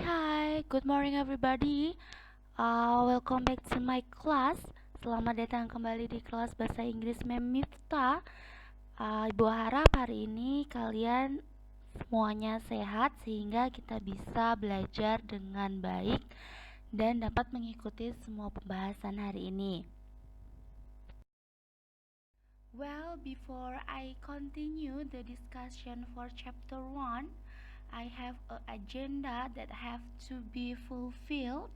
Hai, good morning everybody. Welcome back to my class. Selamat datang kembali di kelas Bahasa Inggris Mem Miftah. Ibu harap hari ini kalian semuanya sehat sehingga kita bisa belajar dengan baik dan dapat mengikuti semua pembahasan hari ini. Well, before I continue the discussion for chapter 1, I have an agenda that have to be fulfilled.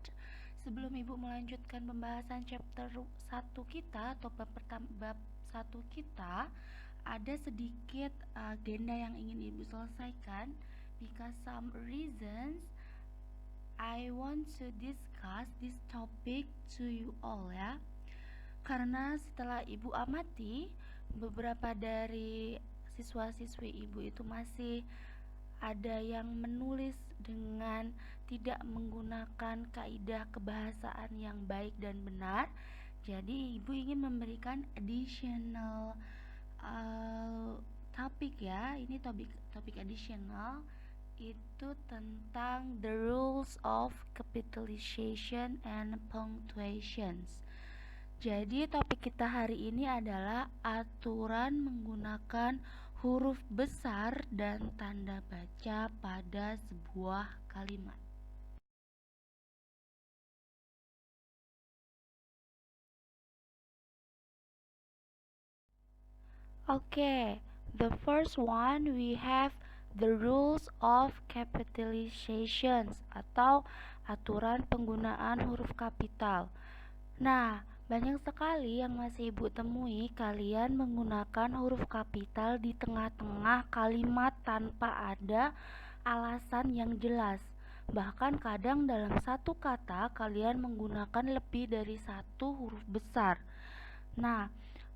Sebelum Ibu melanjutkan pembahasan chapter 1 kita atau bab 1 kita, ada sedikit agenda yang ingin Ibu selesaikan. Because some reasons I want to discuss this topic to you all ya. Karena setelah Ibu amati, beberapa dari siswa-siswi Ibu itu masih ada yang menulis dengan tidak menggunakan kaidah kebahasaan yang baik dan benar. Jadi Ibu ingin memberikan additional topik ya. Ini topik additional itu tentang the rules of capitalization and punctuations. Jadi topik kita hari ini adalah aturan menggunakan huruf besar dan tanda baca pada sebuah kalimat. Okay, the first one we have the rules of capitalizations atau aturan penggunaan huruf kapital. Nah, banyak sekali yang masih Ibu temui kalian menggunakan huruf kapital di tengah-tengah kalimat tanpa ada alasan yang jelas. Bahkan kadang dalam satu kata kalian menggunakan lebih dari satu huruf besar. Nah,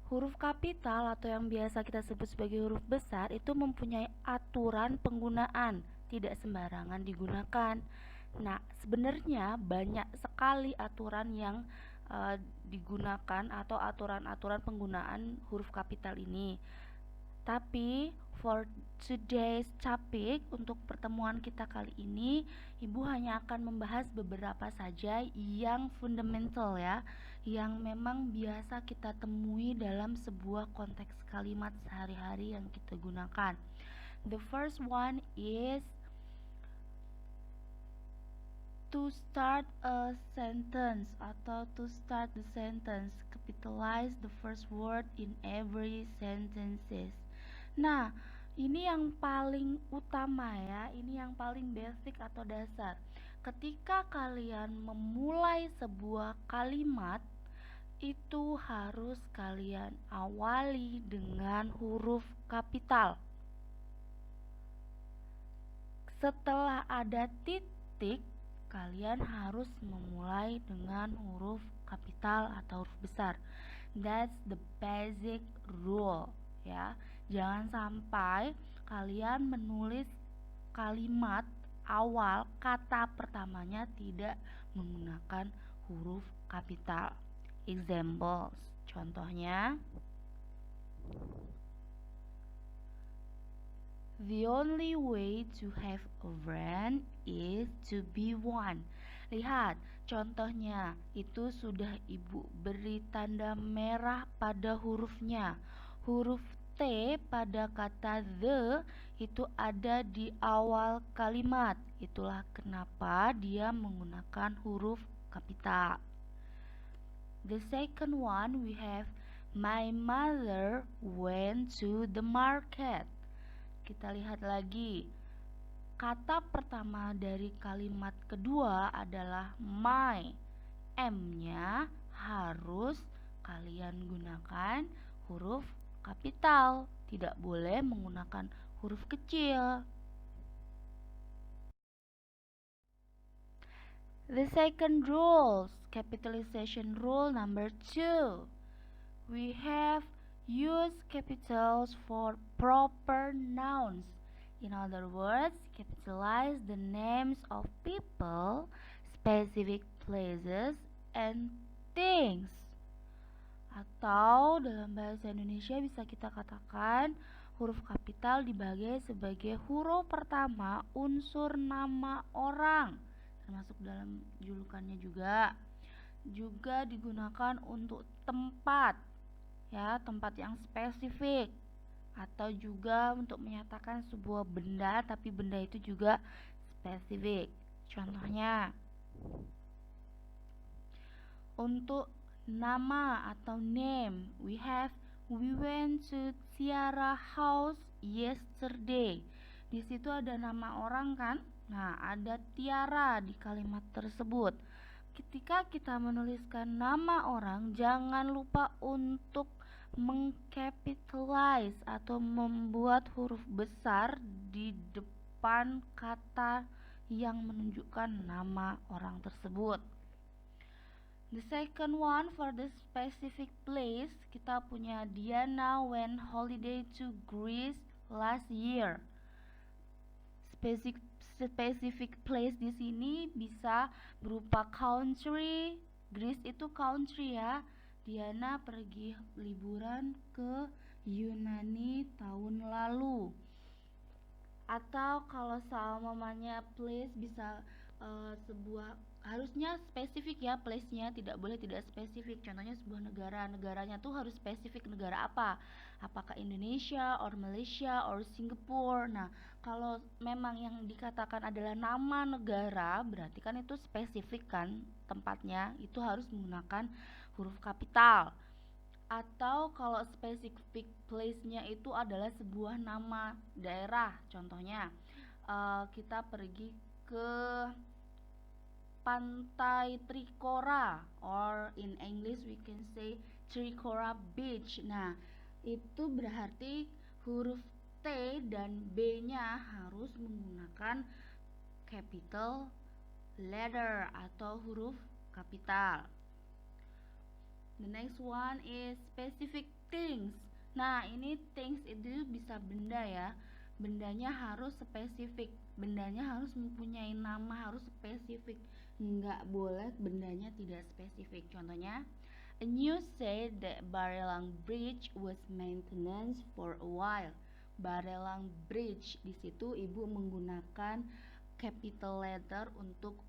huruf kapital atau yang biasa kita sebut sebagai huruf besar itu mempunyai aturan penggunaan, tidak sembarangan digunakan. Nah, sebenarnya banyak sekali aturan yang digunakan atau aturan-aturan penggunaan huruf kapital ini. Tapi for today's topic, untuk pertemuan kita kali ini, Ibu hanya akan membahas beberapa saja yang fundamental ya, yang memang biasa kita temui dalam sebuah konteks kalimat sehari-hari yang kita gunakan. The first one is to start a sentence atau to start the sentence, capitalize the first word in every sentences. Nah, ini yang paling utama ya, ini yang paling basic atau dasar. Ketika kalian memulai sebuah kalimat, itu harus kalian awali dengan huruf kapital. Setelah ada titik, kalian harus memulai dengan huruf kapital atau huruf besar. That's the basic rule ya. Jangan sampai kalian menulis kalimat awal kata pertamanya tidak menggunakan huruf kapital. Examples, contohnya, the only way to have a friend is to be one. Lihat, contohnya itu sudah Ibu beri tanda merah pada hurufnya. Huruf T pada kata the itu ada di awal kalimat. Itulah kenapa dia menggunakan huruf kapital. The second one we have my mother went to the market. Kita lihat lagi. Kata pertama dari kalimat kedua adalah my. M-nya harus kalian gunakan huruf kapital, tidak boleh menggunakan huruf kecil. The second rule, capitalization rule number 2. We have use capitals for proper nouns. In other words, capitalize the names of people, specific places, and things. Atau dalam bahasa Indonesia bisa kita katakan huruf kapital dibagi sebagai huruf pertama unsur nama orang, termasuk dalam julukannya juga. Juga digunakan untuk tempat, ya, tempat yang spesifik, atau juga untuk menyatakan sebuah benda, tapi benda itu juga spesifik. Contohnya, untuk nama atau name, we went to Tiara house yesterday. Di situ ada nama orang kan? Nah, ada Tiara di kalimat tersebut. Ketika kita menuliskan nama orang, jangan lupa untuk mengcapitalize atau membuat huruf besar di depan kata yang menunjukkan nama orang tersebut. The second one, for the specific place, kita punya Diana went holiday to Greece last year. Specific place di sini bisa berupa country. Greece itu country ya. Diana pergi liburan ke Yunani tahun lalu. Atau kalau seumamanya place bisa sebuah, harusnya spesifik ya place-nya, tidak boleh tidak spesifik. Contohnya sebuah negara, negaranya tuh harus spesifik negara apa, apakah Indonesia or Malaysia or Singapore. Nah, kalau memang yang dikatakan adalah nama negara, berarti kan itu spesifik kan tempatnya, itu harus menggunakan huruf kapital. Atau kalau specific place-nya itu adalah sebuah nama daerah, contohnya kita pergi ke Pantai Trikora, or in English we can say Trikora Beach. Nah, itu berarti huruf T dan B-nya harus menggunakan capital letter atau huruf kapital. The next one is specific things. Nah, ini things itu bisa benda ya. Bendanya harus spesifik. Bendanya harus mempunyai nama, harus spesifik. Nggak boleh bendanya tidak spesifik. Contohnya, a news said that Barelang Bridge was maintenance for a while. Barelang Bridge, di situ ibu menggunakan capital letter untuk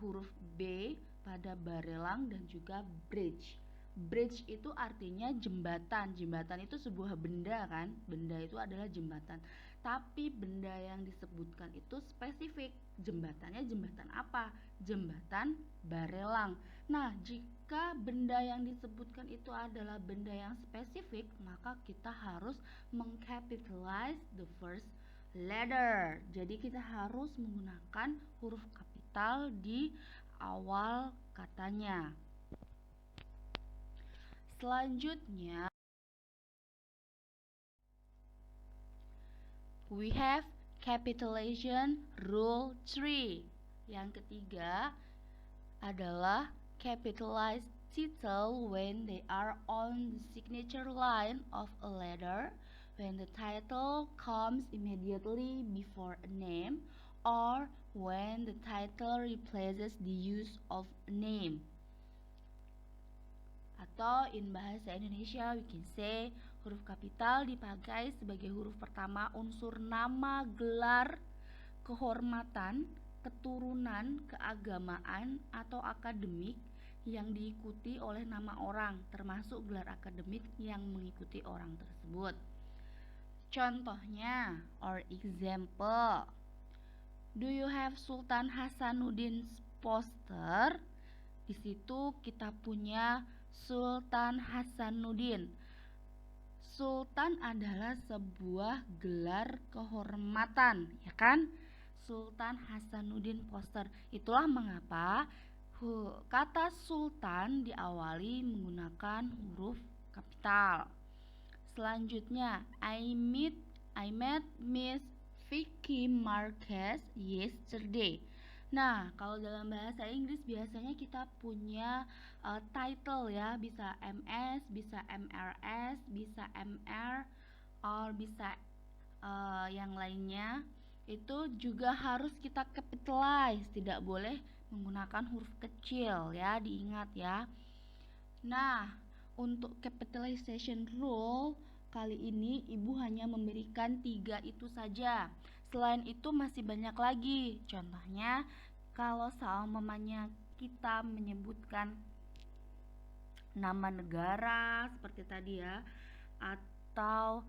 huruf B pada Barelang dan juga bridge. Bridge itu artinya jembatan. Jembatan itu sebuah benda kan? Benda itu adalah jembatan. Tapi benda yang disebutkan itu spesifik. Jembatannya jembatan apa? Jembatan Barelang. Nah, jika benda yang disebutkan itu adalah benda yang spesifik, maka kita harus mengcapitalize the first letter. Jadi kita harus menggunakan huruf kapital di awal katanya. Selanjutnya, we have capitalization rule 3. Yang ketiga adalah capitalize title when they are on the signature line of a letter, when the title comes immediately before a name, or when the title replaces the use of a name. Atau in bahasa Indonesia we can say huruf kapital dipakai sebagai huruf pertama unsur nama, gelar, kehormatan, keturunan, keagamaan, atau akademik yang diikuti oleh nama orang, termasuk gelar akademik yang mengikuti orang tersebut. Contohnya or example, do you have Sultan Hasanuddin's poster? Di situ kita punya Sultan Hasanuddin. Sultan adalah sebuah gelar kehormatan, ya kan? Sultan Hasanuddin poster. Itulah mengapa kata sultan diawali menggunakan huruf kapital. Selanjutnya, I met Miss Vicky Marquez yesterday. Nah, kalau dalam bahasa Inggris biasanya kita punya title ya, bisa MS, bisa MRS, bisa MR, or bisa yang lainnya. Itu juga harus kita capitalize, tidak boleh menggunakan huruf kecil ya, diingat ya. Nah, untuk capitalization rule kali ini ibu hanya memberikan 3 itu saja. Selain itu masih banyak lagi. Contohnya Kalau seumpamanya kita menyebutkan nama negara seperti tadi ya, atau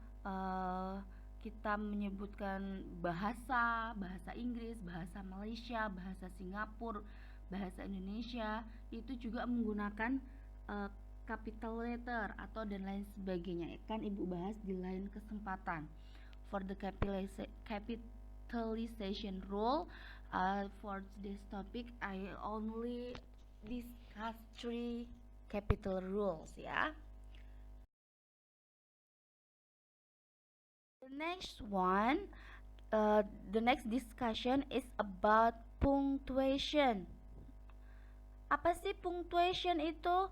kita menyebutkan bahasa Inggris, bahasa Malaysia, bahasa Singapura, bahasa Indonesia, itu juga menggunakan capital letter atau dan lain sebagainya. Kan Ibu bahas di lain kesempatan. For the capitalization rule, for this topic I only discuss 3 capital rules ya. The next discussion is about punctuation. Apa sih punctuation itu?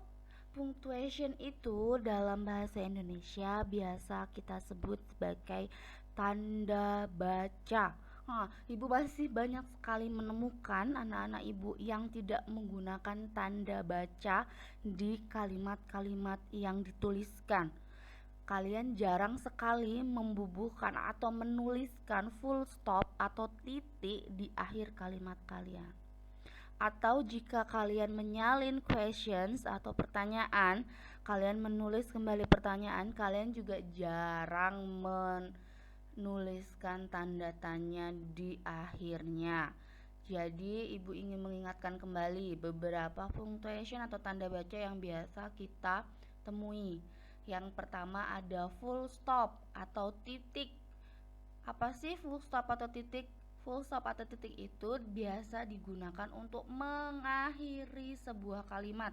Punctuation itu dalam bahasa Indonesia biasa kita sebut sebagai tanda baca. Ibu masih banyak sekali menemukan anak-anak ibu yang tidak menggunakan tanda baca di kalimat-kalimat yang dituliskan. Kalian jarang sekali membubuhkan atau menuliskan full stop atau titik di akhir kalimat kalian. Atau jika kalian menyalin questions atau pertanyaan, kalian menulis kembali pertanyaan, kalian juga jarang menuliskan tanda tanya di akhirnya. Jadi ibu ingin mengingatkan kembali beberapa punctuation atau tanda baca yang biasa kita temui. Yang pertama ada full stop atau titik. Apa sih full stop atau titik? Full stop atau titik itu biasa digunakan untuk mengakhiri sebuah kalimat.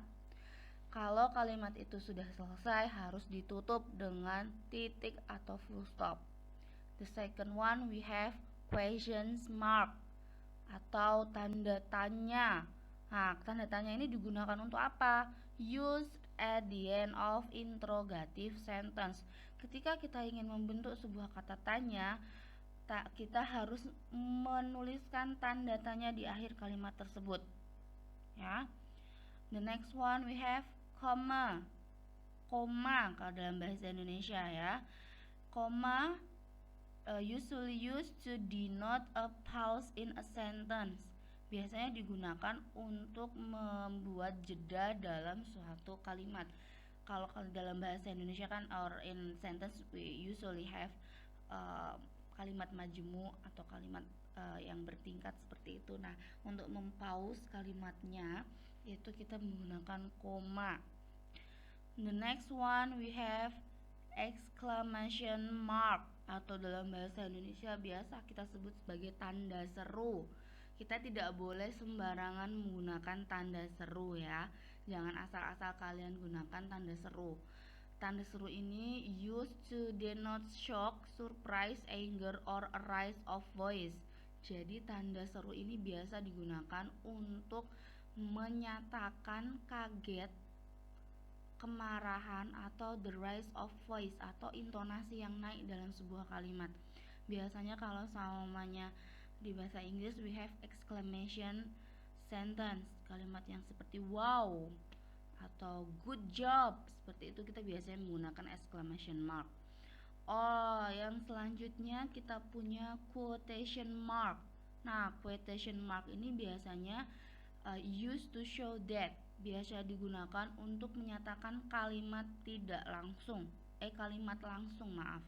Kalau kalimat itu sudah selesai, harus ditutup dengan titik atau full stop. The second one we have questions mark atau tanda tanya. Tanda tanya ini digunakan untuk apa? Use at the end of interrogative sentence. Ketika kita ingin membentuk sebuah kata tanya, kita harus menuliskan tanda tanya di akhir kalimat tersebut. Ya. The next one we have comma. Koma kalau dalam bahasa Indonesia ya. Koma usually used to denote a pause in a sentence. Biasanya digunakan untuk membuat jeda dalam suatu kalimat. Kalau dalam bahasa Indonesia kan or in sentence we usually have kalimat majmu atau kalimat yang bertingkat seperti itu. Nah, untuk mempause kalimatnya itu kita menggunakan koma. The next one we have exclamation mark atau dalam bahasa Indonesia biasa kita sebut sebagai tanda seru. Kita tidak boleh sembarangan menggunakan tanda seru ya. Jangan asal-asal kalian gunakan tanda seru. Tanda seru ini used to denote shock, surprise, anger, or a rise of voice. Jadi tanda seru ini biasa digunakan untuk menyatakan kaget, kemarahan, atau the rise of voice atau intonasi yang naik dalam sebuah kalimat. Biasanya kalau semuanya di bahasa Inggris we have exclamation sentence, kalimat yang seperti wow atau good job, seperti itu kita biasanya menggunakan exclamation mark. Yang selanjutnya kita punya quotation mark. Nah, quotation mark ini biasanya used to show that, biasa digunakan untuk menyatakan kalimat tidak langsung. Kalimat langsung, maaf.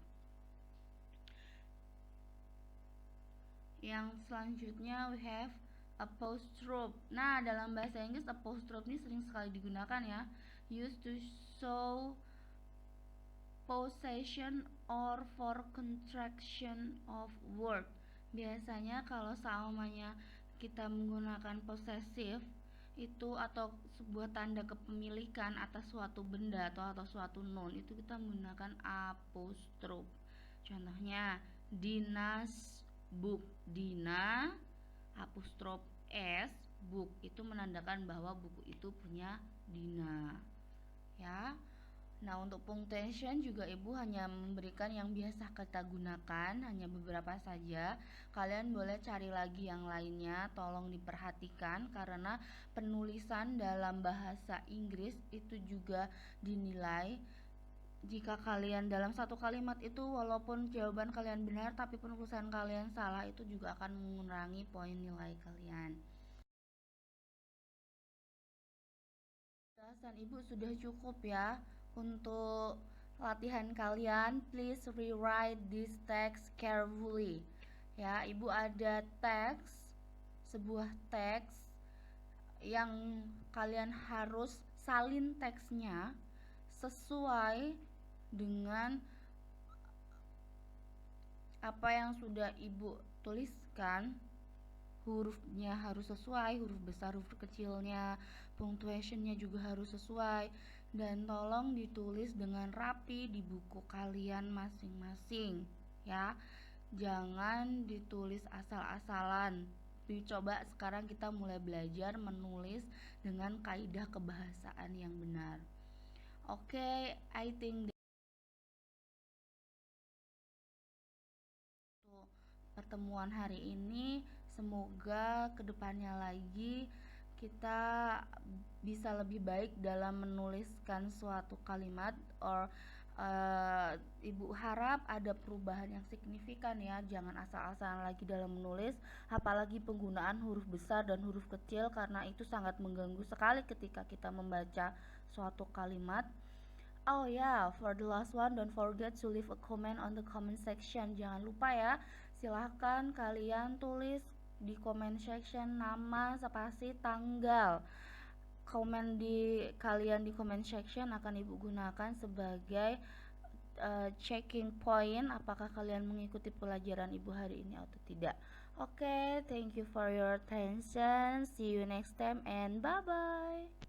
Yang selanjutnya we have apostrophe. Nah, dalam bahasa Inggris apostrophe ini sering sekali digunakan ya. Used to show possession or for contraction of word. Biasanya kalau seumanya kita menggunakan possessive itu atau sebuah tanda kepemilikan atas suatu benda atau suatu noun, itu kita menggunakan apostrophe. Contohnya Dina's book. Dina apostrof S book itu menandakan bahwa buku itu punya Dina ya. Nah, untuk punctuation juga ibu hanya memberikan yang biasa kita gunakan, hanya beberapa saja. Kalian boleh cari lagi yang lainnya, tolong diperhatikan karena penulisan dalam bahasa Inggris itu juga dinilai. Jika kalian dalam satu kalimat itu walaupun jawaban kalian benar tapi penulisan kalian salah, itu juga akan mengurangi poin nilai kalian. Penjelasan Ibu sudah cukup ya. Untuk latihan kalian, please rewrite this text carefully. Ya, Ibu ada teks, sebuah teks yang kalian harus salin teksnya sesuai dengan apa yang sudah Ibu tuliskan. Hurufnya harus sesuai, huruf besar, huruf kecilnya, punctuationnya juga harus sesuai, dan tolong ditulis dengan rapi di buku kalian masing-masing ya. Jangan ditulis asal-asalan. Coba sekarang kita mulai belajar menulis dengan kaidah kebahasaan yang benar. Oke, I think pertemuan hari ini. Semoga kedepannya lagi kita bisa lebih baik dalam menuliskan suatu kalimat, or Ibu harap ada perubahan yang signifikan ya. Jangan asal-asalan lagi dalam menulis, apalagi penggunaan huruf besar dan huruf kecil, karena itu sangat mengganggu sekali ketika kita membaca suatu kalimat. Oh ya, for the last one, don't forget to leave a comment on the comment section. Jangan lupa ya, silahkan kalian tulis di comment section nama, spasi, tanggal. Komen kalian di comment section akan Ibu gunakan sebagai checking point apakah kalian mengikuti pelajaran Ibu hari ini atau tidak. Oke, thank you for your attention. See you next time and bye bye.